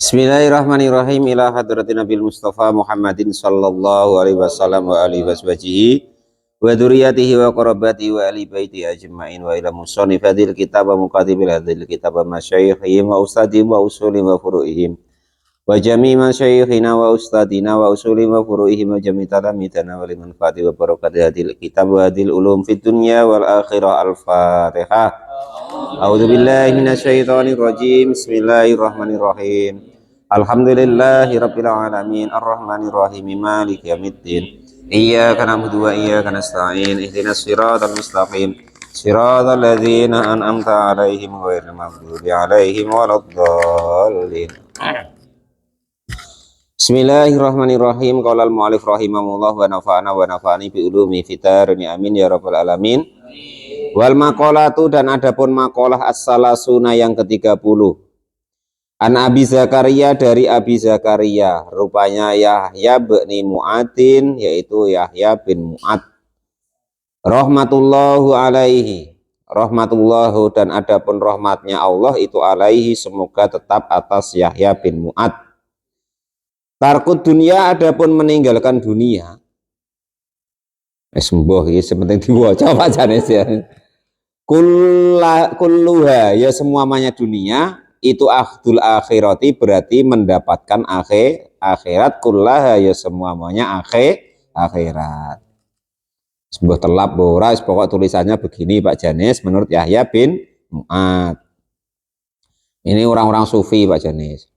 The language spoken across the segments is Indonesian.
Bismillahirrahmanirrahim ila hadratin Nabil Mustafa Muhammadin sallallahu alaihi wasallam wa alihi washabihi wa dzurriyyatihi wa qarabatihi wa ali baiti ajma'in wa ila musannifil kitab wa muqaddibil hadil kitab wa masyayikhihim wa ustadihim wa usulihim wa furu'ihim wa jami' masyayikhina wa ustadina wa usulihim wa furu'ihim wa jami' talamidana wa liman fati wa barakati hadil kitab wa hadil ulum fid dunya wal akhirah. Al-Fatihah. A'udzu billahi minasyaitonir rajim. Bismillahirrahmanirrahim. Alhamdulillahirabbil alamin arrahmanir rahim maliki yaumiddin. Iyyaka na'budu wa iyyaka nasta'in. Ihdinas siratal mustaqim. Siratal ladzina an'amta 'alaihim ghairil maghdubi 'alaihim waladdallin. Bismillahirrahmanirrahim. Qala al-mu'allif rahimahullah wa nafa'ani bi ulumi fitarini amin ya rabbal alamin. Wal maqalatu, dan adapun maqalah as-salasuna yang ke-30. An Abi Zakaria, dari Abi Zakaria, rupanya Yahya bin Mu'adin, yaitu Yahya bin Mu'ad. Rahmatullahu alaihi, rahmatullahu, dan adapun rahmatnya Allah itu alaihi, semoga tetap atas Yahya bin Mu'ad. Tarkud dunia, adapun meninggalkan dunia. Sembuh ya, sepenting diwaca Pak Janes ya. Kulluha, ya semuanya dunia, itu akhdul akhirati, berarti mendapatkan akhirat. Kullaha, ya semuanya akhirat. Sebuah telap boras, pokok tulisannya begini Pak Janes, menurut Yahya bin Mu'ad. Ini orang-orang sufi Pak Janes.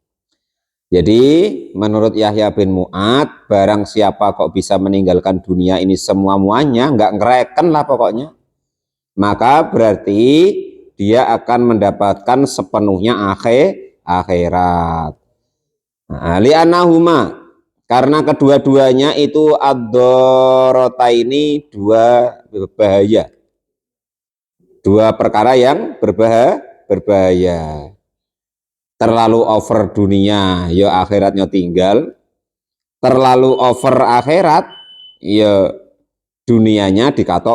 Jadi menurut Yahya bin Mu'ad, barang siapa kok bisa meninggalkan dunia ini semuanya, nggak ngereken lah pokoknya, maka berarti dia akan mendapatkan sepenuhnya akhirat. Nah, li'annahuma, karena kedua-duanya itu ad-darataini, dua berbahaya, dua perkara yang berbahaya. Terlalu over dunia, ya akhiratnya tinggal. Terlalu over akhirat, ya dunianya dikata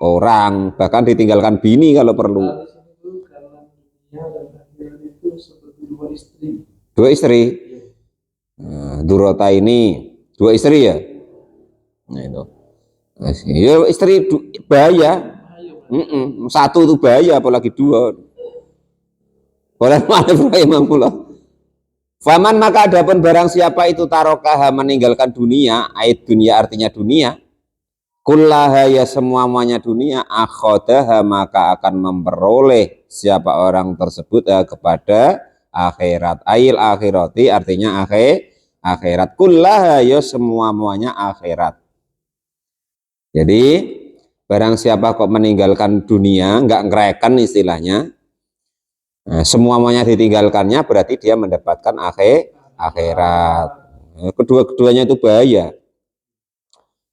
orang, bahkan ditinggalkan bini kalau perlu. Dua istri. Nah, durota ini dua istri ya. Nah itu. Ya istri bahaya. Satu itu bahaya, apalagi dua. Boleh rahimahullah. Faman, maka adapun barang siapa itu tarokaha, meninggalkan dunia, ait dunia artinya dunia, kullaha, ya semuanya dunia, akhodaha, maka akan memperoleh siapa orang tersebut kepada akhirat. Ail akhirati, artinya akhirat. Kullaha, ya semuanya akhirat. Jadi barang siapa kok meninggalkan dunia, nggak ngereken istilahnya, nah, semuanya ditinggalkannya, berarti dia mendapatkan akhirat. Kedua-keduanya itu bahaya.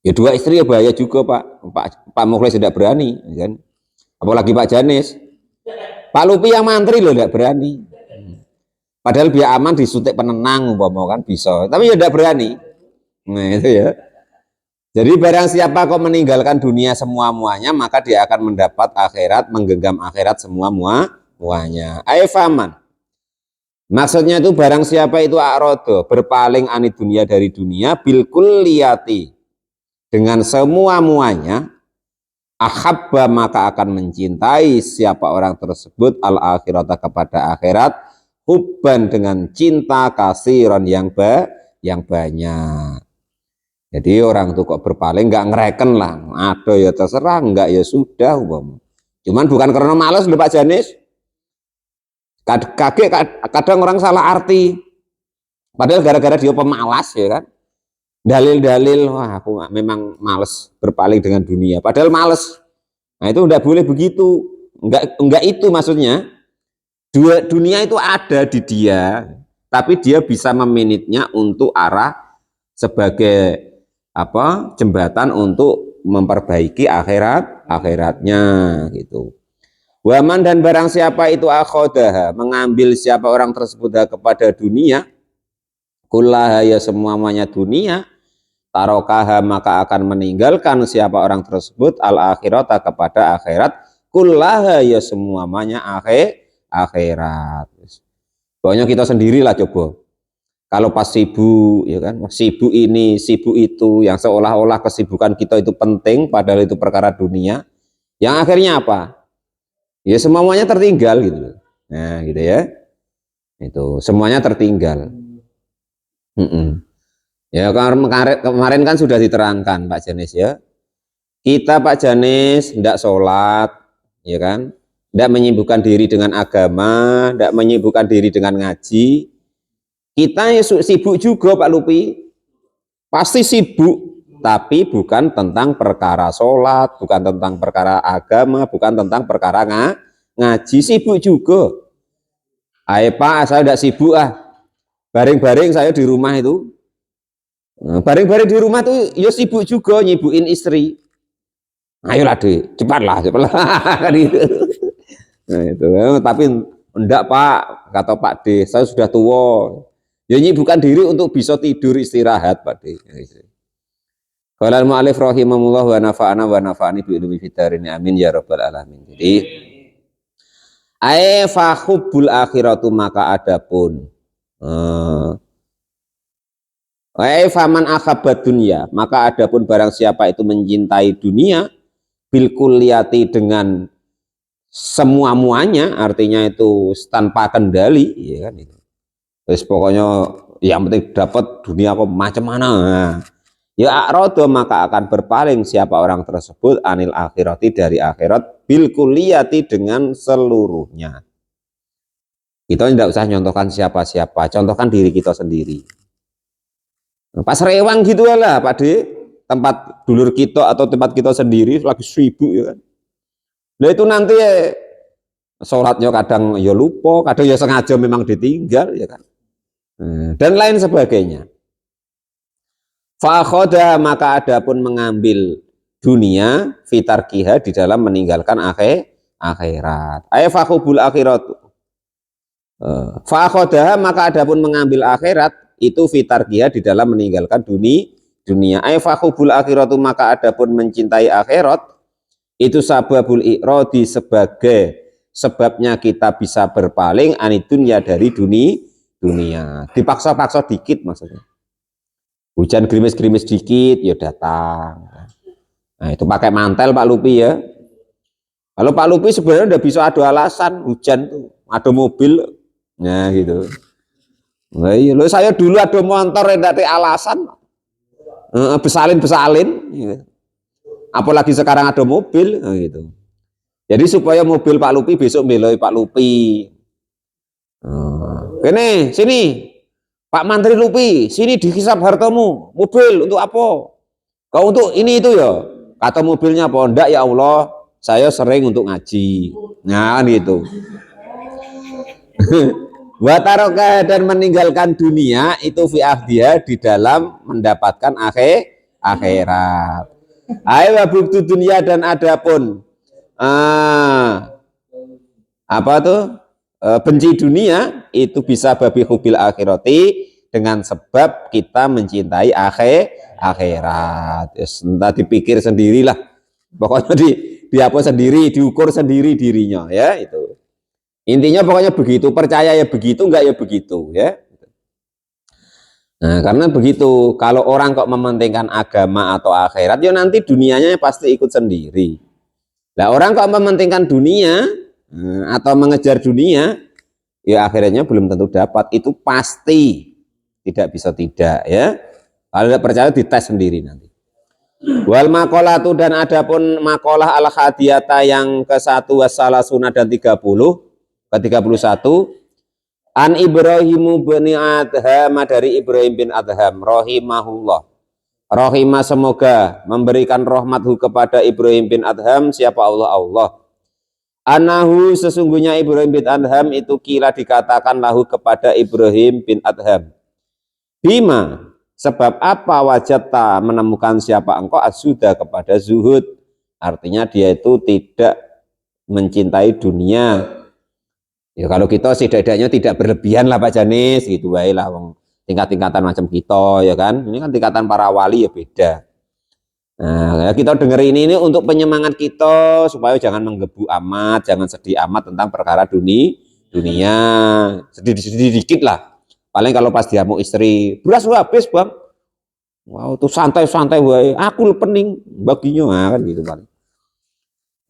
Ya dua istri ya bahaya juga Pak Mukhlis tidak berani kan? Apalagi Pak Janes. Pak Lupi yang mantri loh tidak berani. Padahal biar aman disuntik penenang umpama kan bisa, tapi ya tidak berani. Nah itu ya. Jadi barang siapa kok meninggalkan dunia semuanya, maka dia akan mendapat akhirat, menggenggam akhirat semuanya. Aifaman, maksudnya itu barang siapa itu arodo, berpaling anid dunia, dari dunia, bil kulliyati, dengan semuanya, ahabba, maka akan mencintai siapa orang tersebut al akhirata, kepada akhirat, hubban, dengan cinta kasiron yang banyak. Jadi orang itu kok berpaling, nggak ngereken lah, ada ya terserah, enggak ya sudah. Cuman bukan karena malas lho Pak Janis. Kadang orang salah arti, padahal gara-gara dia pemalas ya kan, dalil-dalil, wah aku memang males berpaling dengan dunia, padahal males. Nah itu enggak boleh begitu, enggak itu maksudnya. Dunia itu ada di dia, tapi dia bisa meminitnya untuk arah sebagai jembatan untuk memperbaiki akhiratnya gitu. Waman, dan barang siapa itu akhodaha, mengambil siapa orang tersebut kepada dunia, kullaha, ya semuanya dunia, tarokaha, maka akan meninggalkan siapa orang tersebut al akhirata, kepada akhirat, kullaha, ya semuanya akhirat. Pokoknya kita sendirilah coba. Kalau pas sibuk, ya kan, sibuk ini, sibuk itu, yang seolah-olah kesibukan kita itu penting, padahal itu perkara dunia. Yang akhirnya apa? Ya semuanya tertinggal gitu. Nah, gitu ya. Itu semuanya tertinggal. Ya kemarin kan sudah diterangkan Pak Janis ya. Kita Pak Janis tidak sholat, ya kan? Tidak menyibukkan diri dengan agama, tidak menyibukkan diri dengan ngaji. Kita ya sibuk juga Pak Lupi, pasti sibuk, tapi bukan tentang perkara sholat, bukan tentang perkara agama, bukan tentang perkara ngaji, sibuk juga. Ayo Pak, saya tidak sibuk baring-baring saya di rumah itu. Baring-baring di rumah tuh ya sibuk juga nyibukin istri. Ayolah deh, cepatlah. Kan gitu. Nah, itu. Tapi enggak Pak, kata Pak D, saya sudah tua. Ya nyibukkan diri untuk bisa tidur istirahat Pak D. Qala al-mu'allif rahimahullah wa nafa'ana wa nafa'ani bi ilmi fitarini amin ya rabbal alamin. Jadi fa hubbul akhiratu maka adapun faman akhabat dunia maka adapun barang siapa itu mencintai dunia bil kulliyati dengan semua muanya, artinya itu tanpa kendali, ya kan itu. Terus pokoknya yang penting dapat dunia kok macam mana. Nah, ya arodo maka akan berpaling siapa orang tersebut anil akhirati dari akhirat bil kulliyati dengan seluruhnya. Kita tidak usah nyontohkan siapa-siapa, contohkan diri kita sendiri. Pas rewang gitu lah Pak D, tempat dulur kita atau tempat kita sendiri lagi sibuk ya kan. Nah itu nanti sholatnya kadang ya lupa, kadang ya sengaja memang ditinggal ya kan. Dan lain sebagainya. Fakhoda maka adapun mengambil dunia fitarkiha di dalam meninggalkan akhirat. Fakhubul akhirat. Fakhoda maka adapun mengambil akhirat itu fitarkiha di dalam meninggalkan dunia. Fakhubul akhiratu maka adapun mencintai akhirat itu sababul i'radi sebagai sebabnya kita bisa berpaling anidunya dari dunia. Dipaksa-paksa dikit maksudnya. Hujan gerimis-gerimis dikit ya datang. Nah itu pakai mantel Pak Lupi ya. Kalau Pak Lupi sebenarnya udah bisa ada alasan hujan tuh, ada mobil, nah gitu. Nah, iya loh, saya dulu ada motor yang ada alasan, besalin, gitu. Apalagi sekarang ada mobil, gitu. Jadi supaya mobil Pak Lupi besok beloi Pak Lupi. Ini sini, Pak Menteri Lupi, sini dihisap hartamu, mobil untuk apa? Kau untuk ini itu ya. Kata mobilnya apa? Enggak ya Allah, saya sering untuk ngaji. Nah gitu. Wataroka dan meninggalkan dunia itu fi ahdiya di dalam mendapatkan akhirat. Ayo bukti dunia dan adapun apa tuh benci dunia itu bisa babi hubil akhirati dengan sebab kita mencintai akhirat. Entah dipikir sendirilah. Pokoknya di apa sendiri, diukur sendiri dirinya ya itu. Intinya pokoknya begitu, percaya ya begitu, enggak ya begitu ya. Nah, karena begitu, kalau orang kok mementingkan agama atau akhirat, ya nanti dunianya pasti ikut sendiri. Nah, orang kok mementingkan dunia atau mengejar dunia, ya akhirnya belum tentu dapat. Itu pasti tidak bisa tidak ya. Kalau tidak percaya dites sendiri nanti. Wal makolatu dan adapun makolah al hadiyata yang ke-1 wassalasuna dan 30 ke-31 an Ibrahimu bin Adham dari Ibrahim bin Adham rahimahullah. Rahimah semoga memberikan rahmathu kepada Ibrahim bin Adham siapa Allah. Anahu sesungguhnya Ibrahim bin Adham itu kira dikatakan lahu kepada Ibrahim bin Adham. Bima sebab apa wajata menemukan siapa engkau azuda kepada zuhud. Artinya dia itu tidak mencintai dunia. Ya kalau kita setidaknya tidak berlebihan lah Pak Janis gitu baik lah tingkat-tingkatan macam kita ya kan. Ini kan tingkatan para wali ya beda. Nah, kita dengar ini untuk penyemangat kita supaya jangan menggebu amat, jangan sedih amat tentang perkara dunia. dunia, sedikit lah. Paling kalau pas dia mau istri, beras habis bang, wow tuh santai-santai wae, aku pening baginya, nah, kan gitu bang.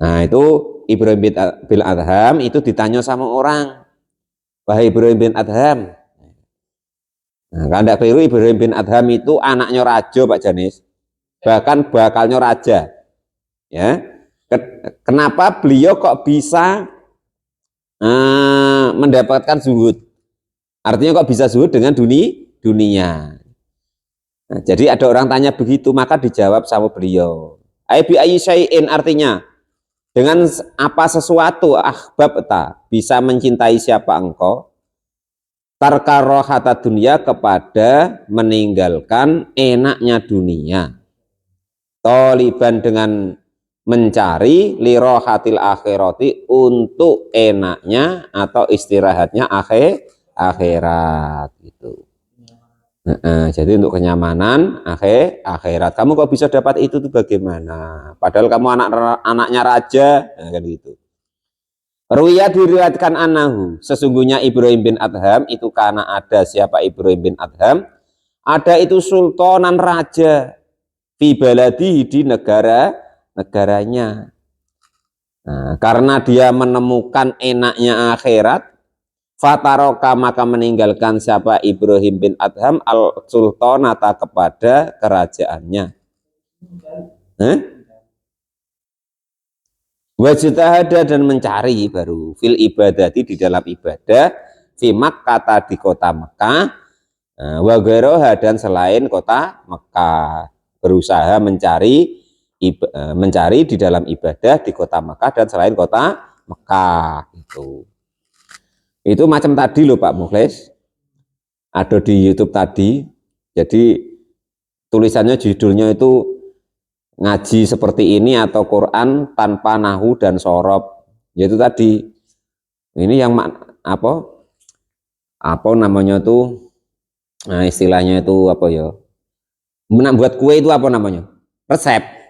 Nah itu Ibrahim bin Adham itu ditanya sama orang, wahai Ibrahim bin Adham, nah kalau tidak keliru Ibrahim bin Adham itu anaknya raja Pak Janis, bahkan bakalnya raja, ya. Kenapa beliau kok bisa mendapatkan zuhud? Artinya kok bisa zuhud dengan dunia. Nah, jadi ada orang tanya begitu, maka dijawab sama beliau. Bi ayyi syai'in, artinya dengan apa sesuatu ahbabta, bisa mencintai siapa engkau, tarka rohata dunia, kepada meninggalkan enaknya dunia, toliban dengan mencari lirohatil akhirati, untuk enaknya atau istirahatnya akhirat gitu. Jadi untuk kenyamanan akhirat. Kamu kok bisa dapat itu tuh bagaimana? Padahal kamu anaknya raja, nah, kan gitu. Ruya diriwayatkan anahu, sesungguhnya Ibrahim bin Adham itu, karena ada siapa Ibrahim bin Adham, ada itu sultanan raja fi baladi, di negaranya. Nah, karena dia menemukan enaknya akhirat, fataroka, maka meninggalkan siapa Ibrahim bin Adham al sultanata, kepada kerajaannya. Wajtahada, dan mencari baru fil ibadati, di dalam ibadah, fi Makkah, di kota Mekah, wa ghairoha, dan selain kota Mekah, berusaha mencari di dalam ibadah di kota Mekah dan selain kota Mekah. Itu macam tadi loh Pak Mukhlis, ada di YouTube tadi. Jadi tulisannya, judulnya itu ngaji seperti ini atau Quran tanpa nahu dan sorob, yaitu tadi ini yang apa namanya tuh, nah istilahnya itu apa ya, buat kue itu apa namanya, resep.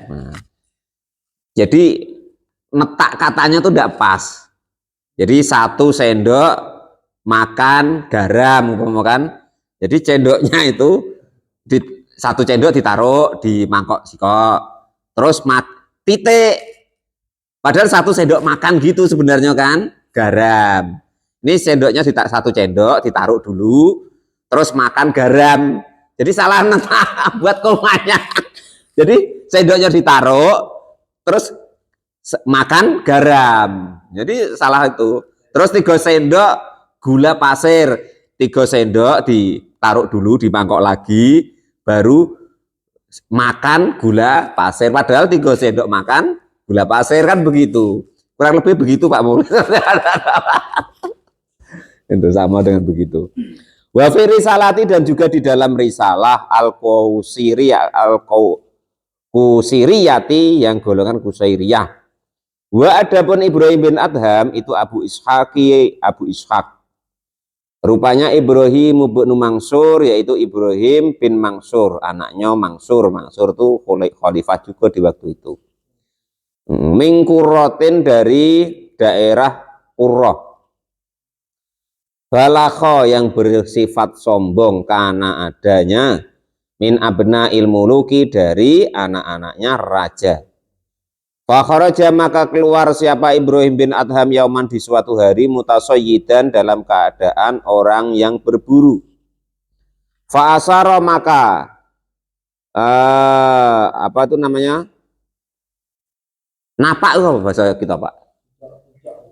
Nah, jadi netak katanya tuh tidak pas. Jadi 1 sendok makan garam, kan? Jadi sendoknya itu 1 sendok ditaruh di mangkok sikok, terus titik. Padahal 1 sendok makan gitu sebenarnya kan, garam. Ini sendoknya 1 sendok ditaruh dulu, terus makan garam. Jadi salah netak buat komanya. Jadi sendoknya ditaruh, terus makan garam. Jadi salah itu. Terus 3 sendok gula pasir, 3 sendok ditaruh dulu di mangkok lagi, baru makan gula pasir. Padahal 3 sendok makan gula pasir, kan begitu. Kurang lebih begitu Pak Mul. Itu sama dengan begitu. Wa fi risalati, dan juga di dalam risalah al-Kusiriyati, yang golongan Kusairiyah. Wa adapun Ibrahim bin Adham itu Abu Ishaq. Rupanya Ibrahim bin Mansur, yaitu Ibrahim bin Mansur, anaknya Mansur. Mansur itu khalifah juga di waktu itu. Mingkurotin, dari daerah Qurrah. Balakho, yang bersifat sombong, karena adanya min abna ilmuluki, dari anak-anaknya raja. Fakharaja, maka keluar siapa Ibrahim bin Adham yauman, di suatu hari, mutasayyidan, dalam keadaan orang yang berburu. Fa'asara, maka apa itu namanya, napak itu apa bahasa kita Pak,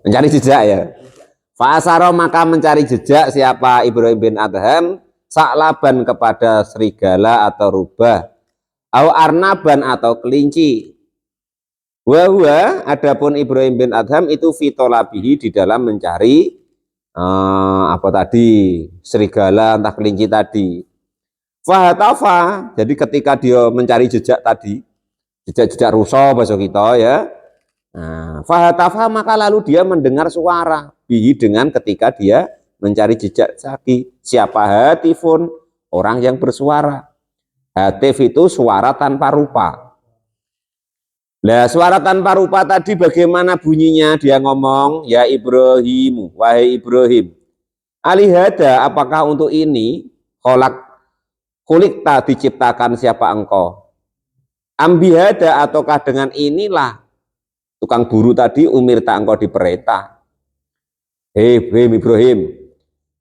mencari jejak ya. Fa'asara, maka mencari jejak siapa Ibrahim bin Adham, sa'laban, kepada serigala atau rubah, au arnaban, atau kelinci. Wahwa, adapun Ibrahim bin Adham itu fitolabihi, di dalam mencari apa tadi, serigala entah kelinci tadi. Fahatafa, jadi ketika dia mencari jejak tadi, jejak rusa bahasa kita ya. Nah, fahatafa, maka lalu dia mendengar suara, bihi, dengan ketika dia mencari jejak tadi. Siapa? Hatifun, orang yang bersuara. Hatif itu suara tanpa rupa. Lah suara tanpa rupa tadi bagaimana bunyinya? Dia ngomong, ya Ibrahim, wahai Ibrahim. Alihada, apakah untuk ini kulik tak diciptakan siapa engkau? Ambihada, ataukah dengan inilah tukang buru tadi umir tak engkau diperintah? Hei Ibrahim,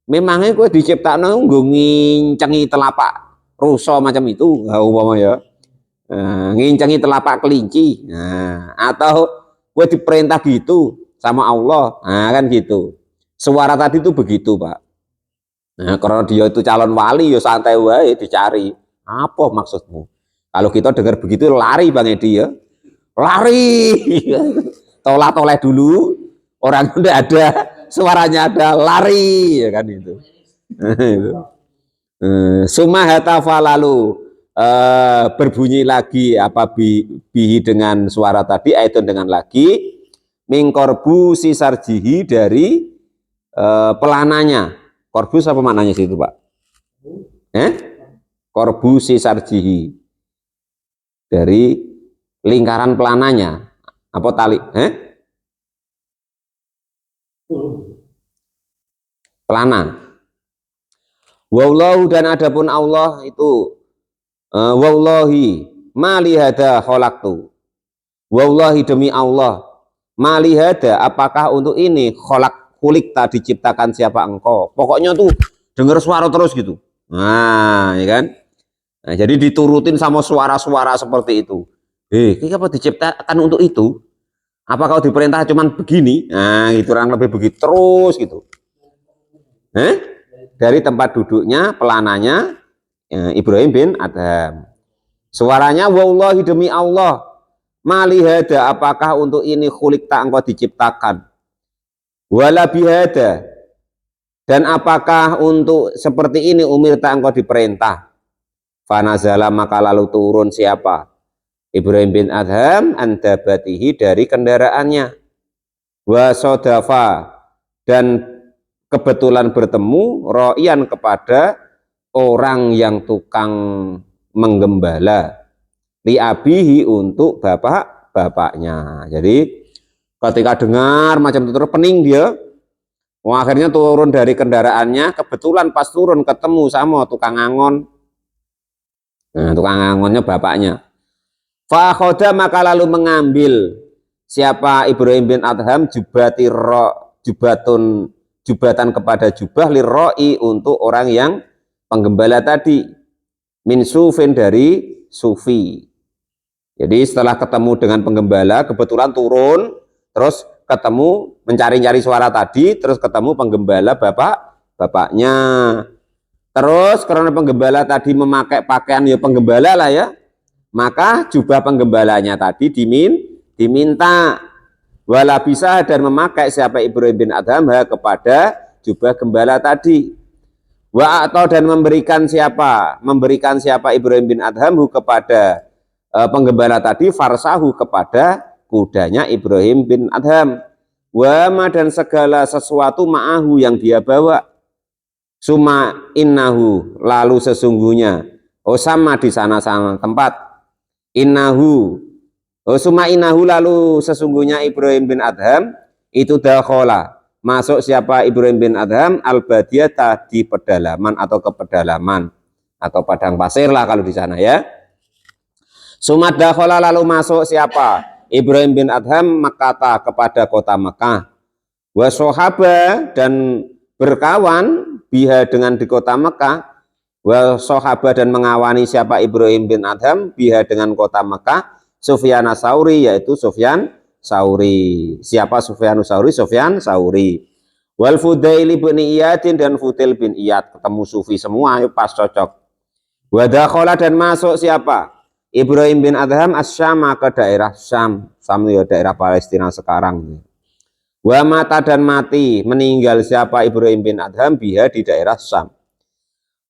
memangnya kau diciptakan nggo ngincengi telapak rusa macam itu, umpama ya. Ngincengi telapak kelinci, atau gue diperintah gitu sama Allah, kan gitu. Suara tadi itu begitu, Pak. Nah, karena dia itu calon wali, ya santai wae dicari. Apa maksudmu? Kalau kita dengar begitu lari Bang Edi ya, lari, toleh dulu, orang udah ada, suaranya ada, lari, ya kan itu. Sumahatafa lalu berbunyi lagi apa bihi dengan suara tadi, itu dengan lagi mingkorbu sisarjihi dari pelananya. Korbus apa maknanya situ Pak? Korbu sisarjihi dari lingkaran pelananya. Apa tali? Pelana. Wallahu, dan adapun Allah itu wallahi malihada kholaktu. Wallahi, demi Allah, malihada, apakah untuk ini kulik tak diciptakan siapa engkau. Pokoknya tuh dengar suara terus gitu. Nah, ya kan? Nah, jadi diturutin sama suara-suara seperti itu. Kenapa diciptakan untuk itu? Apa kau diperintah cuman begini? Nah, itu orang lebih begitu terus gitu. Dari tempat duduknya, pelananya Ibrahim bin Adham. Suaranya, wallahi, demi Allah, malihada, apakah untuk ini kulik tak engkau diciptakan. Wala bihada, dan apakah untuk seperti ini umir tak engkau diperintah. Fanazala, maka lalu turun siapa? Ibrahim bin Adham andabatihi, dari kendaraannya. Wasodafa, dan kebetulan bertemu ro'ian, kepada orang yang tukang menggembala, liabihi, untuk bapaknya. Jadi ketika dengar macam itu terus pening dia, akhirnya turun dari kendaraannya, kebetulan pas turun ketemu sama tukang angon. Nah, tukang angonnya bapaknya. Fakhoda, maka lalu mengambil siapa Ibrahim bin Adham jubatan kepada jubah lirroi, untuk orang yang penggembala tadi, min sufin, dari sufi. Jadi setelah ketemu dengan penggembala, kebetulan turun, terus ketemu mencari-cari suara tadi, terus ketemu penggembala bapaknya. Terus karena penggembala tadi memakai pakaian ya penggembala lah ya, maka jubah penggembalanya tadi diminta. Wala bisa, dan memakai siapa Ibrahim bin Adham kepada jubah gembala tadi. Wa atau, dan memberikan siapa Ibrahim bin Adham kepada penggembala tadi, farsahu, kepada kudanya Ibrahim bin Adham. Wama, dan segala sesuatu ma'ahu, yang dia bawa. Suma innahu, lalu sesungguhnya, sama di sana-sana tempat, innahu, suma innahu, lalu sesungguhnya Ibrahim bin Adham itu dakhola, masuk siapa Ibrahim bin Adham al-badiyata, di pedalaman atau ke pedalaman atau padang pasir lah kalau di sana ya. Suma dakhola, lalu masuk siapa Ibrahim bin Adham Makkah, kepada kota Mekah. Wa sohaba, dan berkawan biha, dengan di kota Mekah. Wa sohaba, dan mengawani siapa Ibrahim bin Adham biha, dengan kota Mekah, Sufyan Sauri, yaitu Sufyan Sauri. Siapa Sufyan Sauri? Sufyan Sauri. Wal Fudail bin Iyadin, dan Fudail bin Iyad, ketemu sufi semua, pas cocok. Wa dakhala, dan masuk siapa Ibrahim bin Adham Asyama, ke daerah Syam. Syam ya daerah Palestina sekarang. Wa mata, dan mati, meninggal siapa Ibrahim bin Adham biha, di daerah Syam.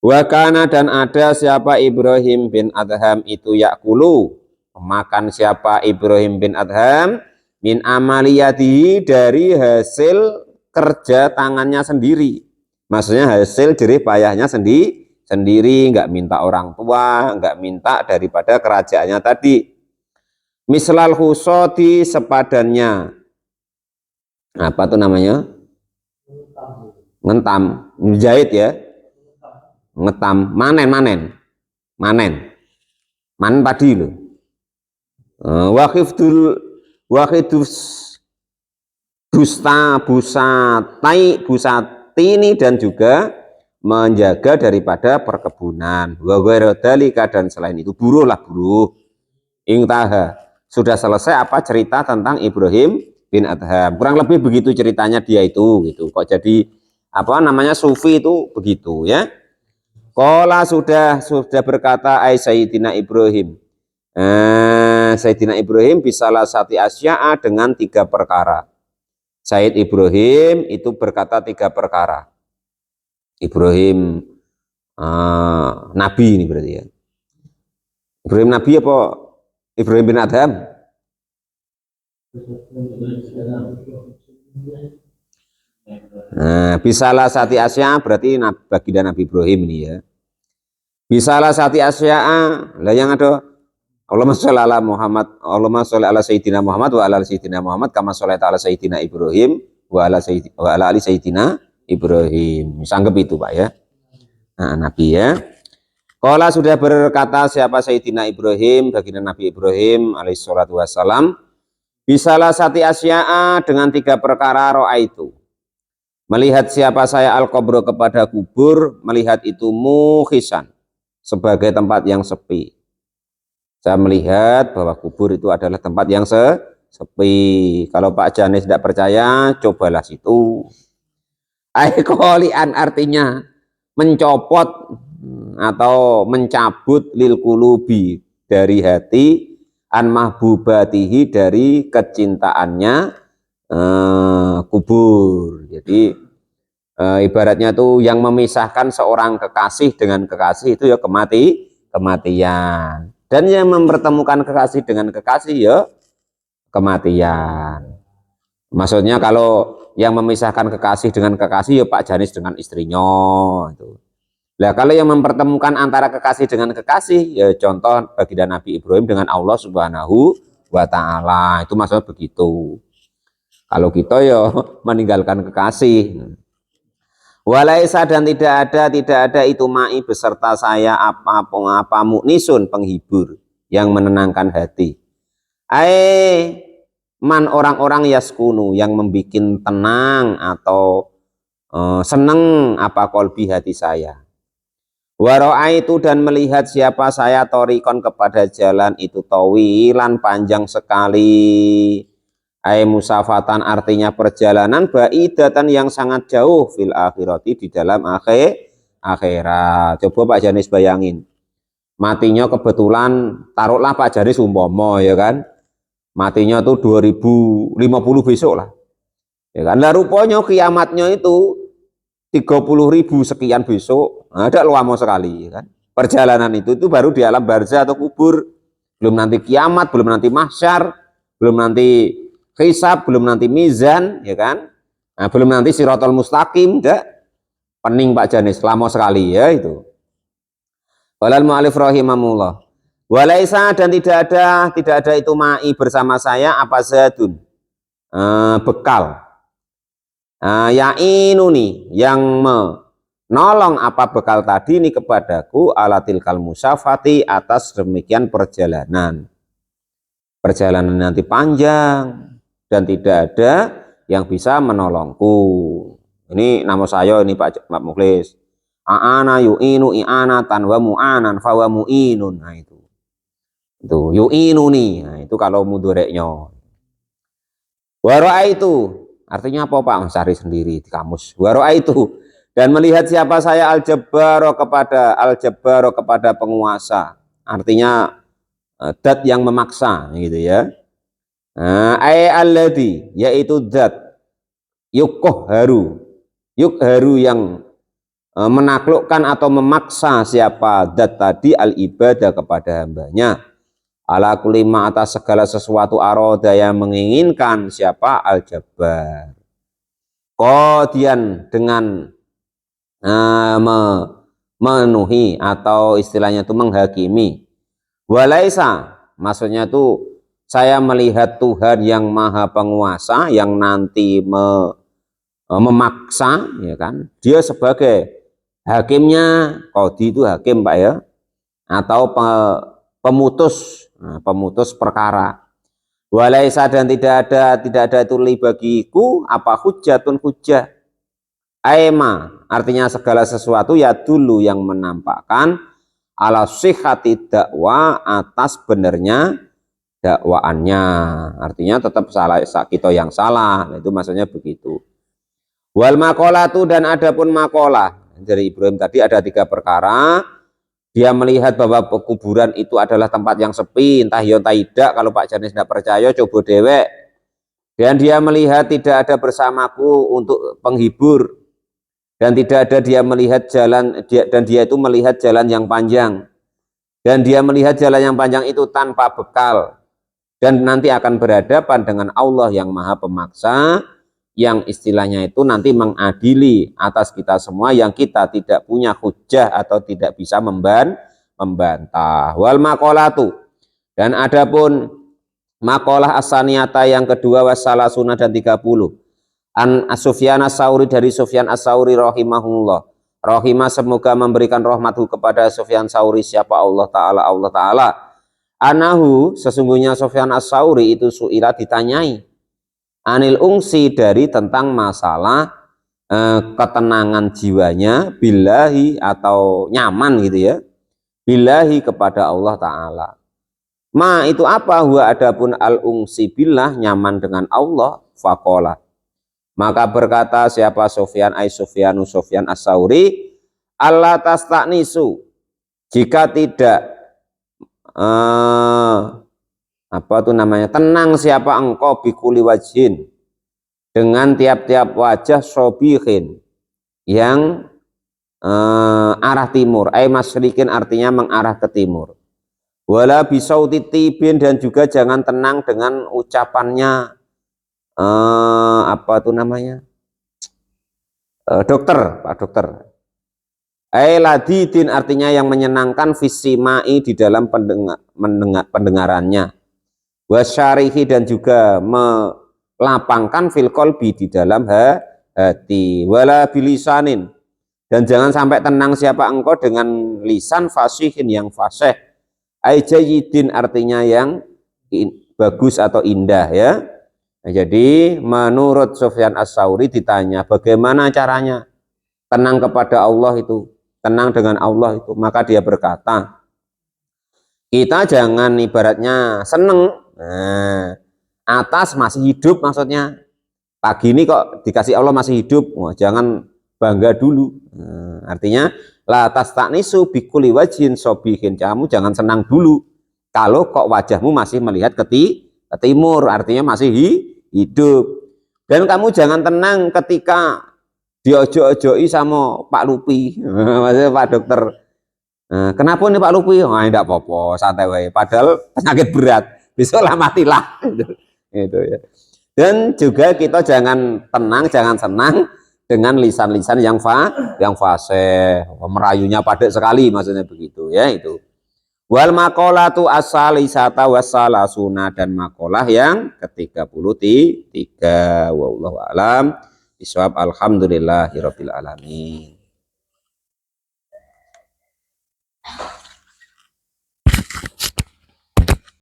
Wa kana, dan ada siapa Ibrahim bin Adham itu yakulu, makan siapa Ibrahim bin Adham min amaliyatihi, dari hasil kerja tangannya sendiri. Maksudnya hasil jerih payahnya sendiri, nggak minta orang tua, nggak minta daripada kerajaannya tadi. mislal khusodi sepadannya apa tuh namanya, ngentam, menjahit ya, ngetam, manen padi loh. Wakidus busatini dan juga menjaga daripada perkebunan. Wagairodalika dan selain itu, buruh ingtaha, sudah selesai apa cerita tentang Ibrahim bin Adham. Kurang lebih begitu ceritanya dia itu gitu. Kok jadi apa namanya sufi itu begitu ya. Qala sudah berkata Sayyidina Ibrahim. Sayyidina Ibrahim bisalah sati asya'a dengan 3 perkara. Sayyid Ibrahim itu berkata 3 perkara. Ibrahim Nabi ini berarti ya. Ibrahim Nabi apa Ibrahim bin Adham? Bisalah sati asya berarti baginda Nabi Ibrahim ini ya. Bisalah sati asya, lah yang ada Allahumma sholli ala Muhammad, Allahumma sholli ala Sayyidina Muhammad wa ala Sayyidina Muhammad kama sholaita ala Sayyidina Ibrahim wa ala ali Sayyidina Ibrahim. Sanggep itu Pak ya. Nabi ya. Qala sudah berkata siapa Sayyidina Ibrahim, baginda Nabi Ibrahim alaihissalatu wassalam, bisalah sati asya'a dengan 3 perkara ro'a itu. Melihat siapa saya al-qabro kepada kubur, melihat itu mukhisan, sebagai tempat yang sepi. Saya melihat bahwa kubur itu adalah tempat yang sepi. Kalau Pak Janis tidak percaya, cobalah situ. Aikolian artinya mencopot atau mencabut lil kulubi dari hati, an mahbubatihi dari kecintaannya kubur. Jadi ibaratnya tuh yang memisahkan seorang kekasih dengan kekasih itu ya kematian. Dan yang mempertemukan kekasih dengan kekasih ya kematian. Maksudnya kalau yang memisahkan kekasih dengan kekasih ya Pak Janis dengan istrinya itu. Nah, kalau yang mempertemukan antara kekasih dengan kekasih ya contoh baginda Nabi Ibrahim dengan Allah Subhanahu wa taala. Itu maksudnya begitu. Kalau kita ya meninggalkan kekasih. Walaisa dan tidak ada itu ma'i beserta saya apa muknisun penghibur yang menenangkan hati. Man orang-orang yaskunu yang membikin tenang atau seneng apa kolbi hati saya. Waro'a itu dan melihat siapa saya torikon kepada jalan itu tawilan panjang sekali. Musafatan artinya perjalanan baidatan yang sangat jauh fil akhirati di dalam akhirat. Coba Pak Janis bayangin. Matinya kebetulan taruhlah Pak Janis umpama ya kan. Matinya tuh 2050 besok lah. Ya kan. Lah rupanya kiamatnya itu 30.000 sekian besok. Ada lama sekali ya kan. Perjalanan itu baru di alam barzah atau kubur. Belum nanti kiamat, belum nanti mahsyar, belum nanti hisab, belum nanti mizan, ya kan? Nah, belum nanti siratal mustaqim, enggak? Pening Pak Janis, lama sekali ya itu. Walal mu'alif rahimahullah. Walaisa dan tidak ada itu ma'i bersama saya apa zadun bekal. Ya'inuni yang menolong apa bekal tadi ini kepadaku alatil kal musafati atas demikian perjalanan. Perjalanan nanti panjang. Dan tidak ada yang bisa menolongku. Ini nama saya ini Pak Mukhlis. A'ana yu'inu i'anatan wa mu'anan fa wa mu'inun. Nah itu. Itu yu'inuni. Nah itu kalau mudhoreknya. Wa itu artinya apa Pak? Cari sendiri di kamus. Wa itu dan melihat siapa saya al-jabbaro kepada penguasa. Artinya dat yang memaksa gitu ya. Alladhi yaitu zat yukharu yang menaklukkan atau memaksa siapa zat tadi al ibadah kepada hambanya ala kulima atas segala sesuatu aroda yang menginginkan siapa al jabbar qadian dengan memenuhi atau istilahnya itu menghakimi walaisa maksudnya itu saya melihat Tuhan yang maha penguasa yang nanti memaksa, ya kan, dia sebagai hakimnya. Qadhi itu hakim Pak ya, atau pemutus, pemutus perkara. Walaisa, dan tidak ada itu li bagiku apa hujjatun hujjah. Aima artinya segala sesuatu ya dulu yang menampakkan ala sihhati dakwah, atas benernya dakwaannya. Artinya tetap salah kita yang salah. Nah, itu maksudnya begitu. Wal makolatu, dan adapun makolah dari Ibrahim tadi ada 3 perkara. Dia melihat bahwa kuburan itu adalah tempat yang sepi, entah ya entah tidak. Kalau Pak Janis tidak percaya, coba dewek. Dan dia melihat tidak ada bersamaku untuk penghibur, dan tidak ada dia melihat jalan, dan dia itu melihat jalan yang panjang, dan dia melihat jalan yang panjang itu tanpa bekal, dan nanti akan berhadapan dengan Allah yang maha pemaksa, yang istilahnya itu nanti mengadili atas kita semua yang kita tidak punya hujah atau tidak bisa membantah. Wal makolatu, dan adapun makolah asaniyata yang kedua, wasalasuna dan 30, an Sufyan as-Sauri, dari Sufyan as-Sauri rahimahullah, rahimah semoga memberikan rahmatku kepada Sufyan Sauri, siapa Allah Ta'ala, anahu sesungguhnya Sufyan as-Sauri itu suila ditanyai, anil ungsi dari tentang masalah ketenangan jiwanya, billahi atau nyaman gitu ya, billahi kepada Allah Ta'ala. Ma itu apa? Huwa adapun al ungsi billah, nyaman dengan Allah. Faqala, maka berkata siapa Sufyan, ai Sufyan as-Sauri, Allah tastanisu, jika tidak apa itu namanya, tenang siapa engkau, bikuli wajhin, dengan tiap-tiap wajah, sobihin yang arah timur, ai masrikin artinya mengarah ke timur, wala bisauti tibin, dan juga jangan tenang dengan ucapannya apa itu namanya, dokter, Pak Dokter. Ladidin artinya yang menyenangkan, visimai di dalam pendengarannya, wasyarihi dan juga melapangkan fil qalbi di dalam hati, wala bilisanin, dan jangan sampai tenang siapa engkau dengan lisan fasihin yang fasih, jayyidin artinya yang bagus atau indah ya. Nah, jadi menurut Sufyan as-Sauri ditanya bagaimana caranya tenang kepada Allah itu, tenang dengan Allah itu, maka dia berkata, kita jangan ibaratnya seneng, atas masih hidup, maksudnya pagi ini kok dikasih Allah masih hidup, wah, jangan bangga dulu. Artinya la tastanisu bikuli wajhin sobihin, kamu jangan senang dulu kalau kok wajahmu masih melihat ke timur, artinya masih hidup. Dan kamu jangan tenang ketika diojo-ojoi sama Pak Lupi, maksudnya Pak Dokter. Kenapa nih Pak Lupi? Nah, tidak apa-apa, santai wae. Padahal penyakit berat, besoklah matilah. Itu ya. Dan juga kita jangan tenang, jangan senang dengan lisan-lisan yang fasih, merayunya padat sekali, maksudnya begitu ya itu. Wal maqalatu as-salisata wassalasuna, dan maqalah yang ke-33. Wallahu a'lam bishawab. Alhamdulillahirabbil alamin.